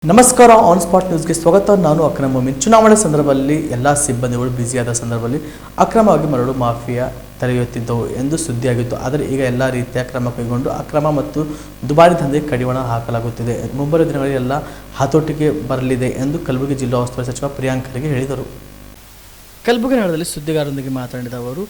ನಮಸ್ಕಾರ. On spot ನ್ಯೂಸ್ಗೆ ಸ್ವಾಗತ. ನಾನು ಅಕ್ರಮ್ ಮೊಮಿನ್. ಚುನಾವಣೆ ಸಂದರ್ಭದಲ್ಲಿ ಎಲ್ಲ ಸಿಬ್ಬಂದಿಗಳು ಬ್ಯುಸಿಯಾದ ಸಂದರ್ಭದಲ್ಲಿ ಅಕ್ರಮವಾಗಿ ಮರಳು ಮಾಫಿಯಾ ತಲೆಯೆತ್ತಿದ್ದವು ಎಂದು ಸುದ್ದಿಯಾಗಿತ್ತು. ಆದರೆ ಈಗ ಎಲ್ಲ ರೀತಿಯ ಕ್ರಮ ಕೈಗೊಂಡು ಅಕ್ರಮ ಮತ್ತು ದುಬಾರಿ ದಂಧೆಗೆ ಕಡಿವಾಣ ಹಾಕಲಾಗುತ್ತಿದೆ. ಮುಂಬರುವ ದಿನಗಳಲ್ಲಿ ಎಲ್ಲ ಹತೋಟಿಗೆ ಬರಲಿದೆ ಎಂದು ಕಲಬುರಗಿ ಜಿಲ್ಲಾ ಉಸ್ತುವಾರಿ ಸಚಿವ ಪ್ರಿಯಾಂಕ್ ಖರ್ಗೆ ಹೇಳಿದರು. ಕಲಬುರಗಿ ನಗರದಲ್ಲಿ ಸುದ್ದಿಗಾರರೊಂದಿಗೆ ಮಾತನಾಡಿದ ಅವರು,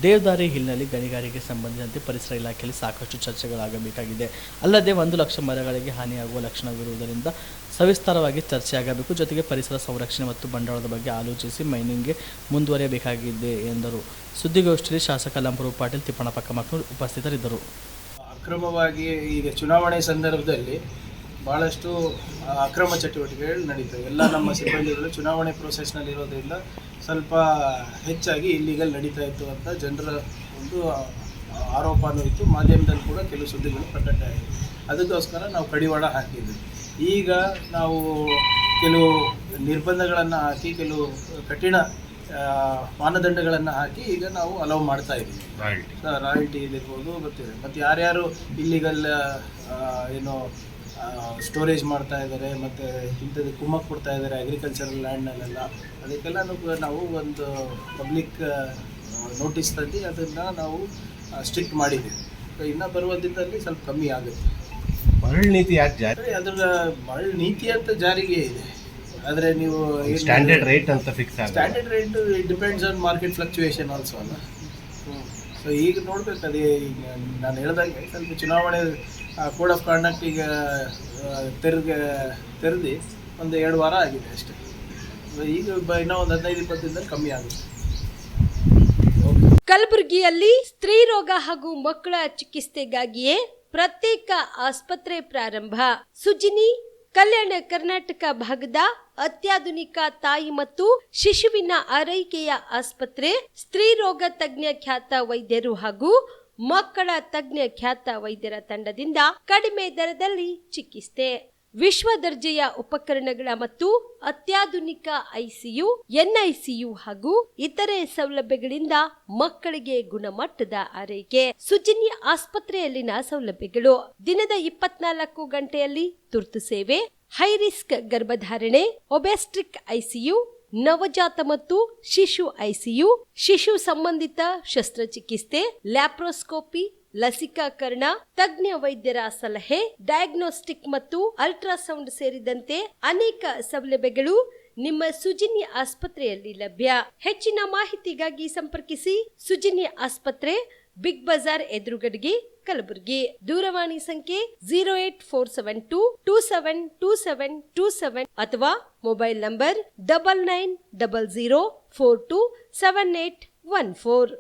ದೇವದಾರಿ ಹಿಲ್ನಲ್ಲಿ ಗಣಿಗಾರಿಕೆ ಸಂಬಂಧಿಸಿದಂತೆ ಪರಿಸರ ಇಲಾಖೆಯಲ್ಲಿ ಸಾಕಷ್ಟು ಚರ್ಚೆಗಳಾಗಬೇಕಾಗಿದೆ. ಅಲ್ಲದೆ 1 ಲಕ್ಷ ಮರಗಳಿಗೆ ಹಾನಿಯಾಗುವ ಲಕ್ಷಣವಿರುವುದರಿಂದ ಸವಿಸ್ತಾರವಾಗಿ ಚರ್ಚೆಯಾಗಬೇಕು. ಜೊತೆಗೆ ಪರಿಸರ ಸಂರಕ್ಷಣೆ ಮತ್ತು ಬಂಡವಾಳದ ಬಗ್ಗೆ ಆಲೋಚಿಸಿ ಮೈನಿಂಗ್ಗೆ ಮುಂದುವರಿಯಬೇಕಾಗಿದೆ ಎಂದರು. ಸುದ್ದಿಗೋಷ್ಠಿಯಲ್ಲಿ ಶಾಸಕ ಲಂಪರು ಪಾಟೀಲ್, ತಿಪ್ಪಣ್ಣಪ್ಪ ಕಮಕ್ನೂರ್ ಉಪಸ್ಥಿತರಿದ್ದರು. ಅಕ್ರಮವಾಗಿ ಈಗ ಚುನಾವಣೆ ಸಂದರ್ಭದಲ್ಲಿ ಭಾಳಷ್ಟು ಅಕ್ರಮ ಚಟುವಟಿಕೆಗಳು ನಡೀತವೆ. ಎಲ್ಲ ನಮ್ಮ ಸಿಬ್ಬಂದಿಗಳು ಚುನಾವಣೆ ಪ್ರೋಸೆಸ್ನಲ್ಲಿ ಇರೋದ್ರಿಂದ ಸ್ವಲ್ಪ ಹೆಚ್ಚಾಗಿ ಇಲ್ಲಿಗಲ್ ನಡೀತಾ ಇತ್ತು ಅಂತ ಜನರ ಒಂದು ಆರೋಪನೂ ಇತ್ತು. ಮಾಧ್ಯಮದಲ್ಲಿ ಕೂಡ ಕೆಲವು ಸುದ್ದಿಗಳು ಪ್ರಕಟ ಆಗಿದೆ. ಅದಕ್ಕೋಸ್ಕರ ನಾವು ಕಡಿವಾಣ ಹಾಕಿದ್ವಿ. ಈಗ ನಾವು ಕೆಲವು ನಿರ್ಬಂಧಗಳನ್ನು ಹಾಕಿ, ಕೆಲವು ಕಠಿಣ ಮಾನದಂಡಗಳನ್ನು ಹಾಕಿ ಈಗ ನಾವು ಅಲೌ ಮಾಡ್ತಾ ಇದ್ದೀವಿ. ರಾಯಲ್ಟಿ ಇದಿರ್ಬೋದು ಗೊತ್ತಿದೆ. ಮತ್ತು ಯಾರ್ಯಾರು ಇಲ್ಲಿಗಲ್ ಸ್ಟೋರೇಜ್ ಮಾಡ್ತಾ ಇದ್ದಾರೆ ಮತ್ತು ಇಂಥದ್ದು ಕುಮ್ಮಕ್ಕೆ ಕೊಡ್ತಾ ಇದ್ದಾರೆ ಅಗ್ರಿಕಲ್ಚರಲ್ ಲ್ಯಾಂಡ್ನಲ್ಲೆಲ್ಲ, ಅದಕ್ಕೆಲ್ಲನೂ ನಾವು ಒಂದು ಪಬ್ಲಿಕ್ ನೋಟಿಸ್ ತಂದು ಅದನ್ನು ನಾವು ಸ್ಟ್ರಿಕ್ಟ್ ಮಾಡಿದ್ದೀವಿ. ಇನ್ನು ಬರುವ ದಿನದಲ್ಲಿ ಸ್ವಲ್ಪ ಕಮ್ಮಿ ಆಗುತ್ತೆ. ಮರಳು ನೀತಿ ಯಾಕೆ ಜಾರಿ? ಅದರ ಮರಳು ನೀತಿ ಅಂತ ಜಾರಿಗೆ ಇದೆ. ಆದರೆ ನೀವು ಸ್ಟ್ಯಾಂಡರ್ಡ್ ರೇಟ್ ಅಂತ ಫಿಕ್ಸ್ ಆಗಿದೆ. Standard rate depends on market fluctuation also ಅಲ್ಲ. ಸೊ ಈಗ ನೋಡ್ಬೇಕು. ಅದೇ ಈಗ ನಾನು ಹೇಳ್ದಂಗೆ ಸ್ವಲ್ಪ ಚುನಾವಣೆ ಕೋಡ್ ಆಫ್ ಕಾಂಡಕ್ಟಿಗೆ ತೆರೆದು ಒಂದು 2 ವಾರ ಆಗಿದೆ ಅಷ್ಟೇ. ಈಗ ಇನ್ನೂ ಒಂದು 15-20 ದಿನದಲ್ಲಿ ಕಮ್ಮಿ ಆಗುತ್ತೆ. ಕಲಬುರಗಿಯಲ್ಲಿ ಸ್ತ್ರೀ ರೋಗ ಹಾಗೂ ಮಕ್ಕಳ ಚಿಕಿತ್ಸೆಗಾಗಿಯೇ ಪ್ರತ್ಯೇಕ ಆಸ್ಪತ್ರೆ ಪ್ರಾರಂಭ. ಸುಜಿನಿ ಕಲ್ಯಾಣ ಕರ್ನಾಟಕ ಭಾಗದ ಅತ್ಯಾಧುನಿಕ ತಾಯಿ ಮತ್ತು ಶಿಶುವಿನ ಆರೈಕೆಯ ಆಸ್ಪತ್ರೆ, ಸ್ತ್ರೀ ರೋಗ ತಜ್ಞ ಖ್ಯಾತ ವೈದ್ಯರು ಹಾಗೂ ಮಕ್ಕಳ ತಜ್ಞ ಖ್ಯಾತ ವೈದ್ಯರ ತಂಡದಿಂದ ಕಡಿಮೆ ದರದಲ್ಲಿ ಚಿಕಿತ್ಸೆ, ವಿಶ್ವ ದರ್ಜೆಯ ಉಪಕರಣಗಳ ಮತ್ತು ಅತ್ಯಾಧುನಿಕ ಐಸಿಯು, ಎನ್ಐಸಿಯು ಹಾಗೂ ಇತರೆ ಸೌಲಭ್ಯಗಳಿಂದ ಮಕ್ಕಳಿಗೆ ಗುಣಮಟ್ಟದ ಆರೈಕೆ. ಸುಜಿನಿ ಆಸ್ಪತ್ರೆಯಲ್ಲಿನ ಸೌಲಭ್ಯಗಳು: ದಿನದ 24 ಗಂಟೆಯಲ್ಲಿ ತುರ್ತು ಸೇವೆ, ಹೈ ರಿಸ್ಕ್ ಗರ್ಭಧಾರಣೆ, ಒಬೆಸ್ಟ್ರಿಕ್ ಐಸಿಯು, ನವಜಾತ ಮತ್ತು ಶಿಶು ಐಸಿಯು, ಶಿಶು ಸಂಬಂಧಿತ ಶಸ್ತ್ರಚಿಕಿತ್ಸೆ, ಲ್ಯಾಪ್ರೋಸ್ಕೋಪಿ, ಲಸಿಕಾಕರಣ, ತಜ್ಞ ವೈದ್ಯರ ಸಲಹೆ, ಡಯಾಗ್ನೋಸ್ಟಿಕ್ ಮತ್ತು ಅಲ್ಟ್ರಾಸೌಂಡ್ ಸೇರಿದಂತೆ ಅನೇಕ ಸೌಲಭ್ಯಗಳು ನಿಮ್ಮ ಸುಜಿನಿ ಆಸ್ಪತ್ರೆಯಲ್ಲಿ ಲಭ್ಯ. ಹೆಚ್ಚಿನ ಮಾಹಿತಿಗಾಗಿ ಸಂಪರ್ಕಿಸಿ ಸುಜಿನಿ ಆಸ್ಪತ್ರೆ, ಬಿಗ್ ಬಜಾರ್ ಎದುರುಗಡೆಗೆ, ಕಲಬುರಗಿ. ದೂರವಾಣಿ ಸಂಖ್ಯೆ 08472272727 ಅಥವಾ ಮೊಬೈಲ್ ನಂಬರ್ 9900427814.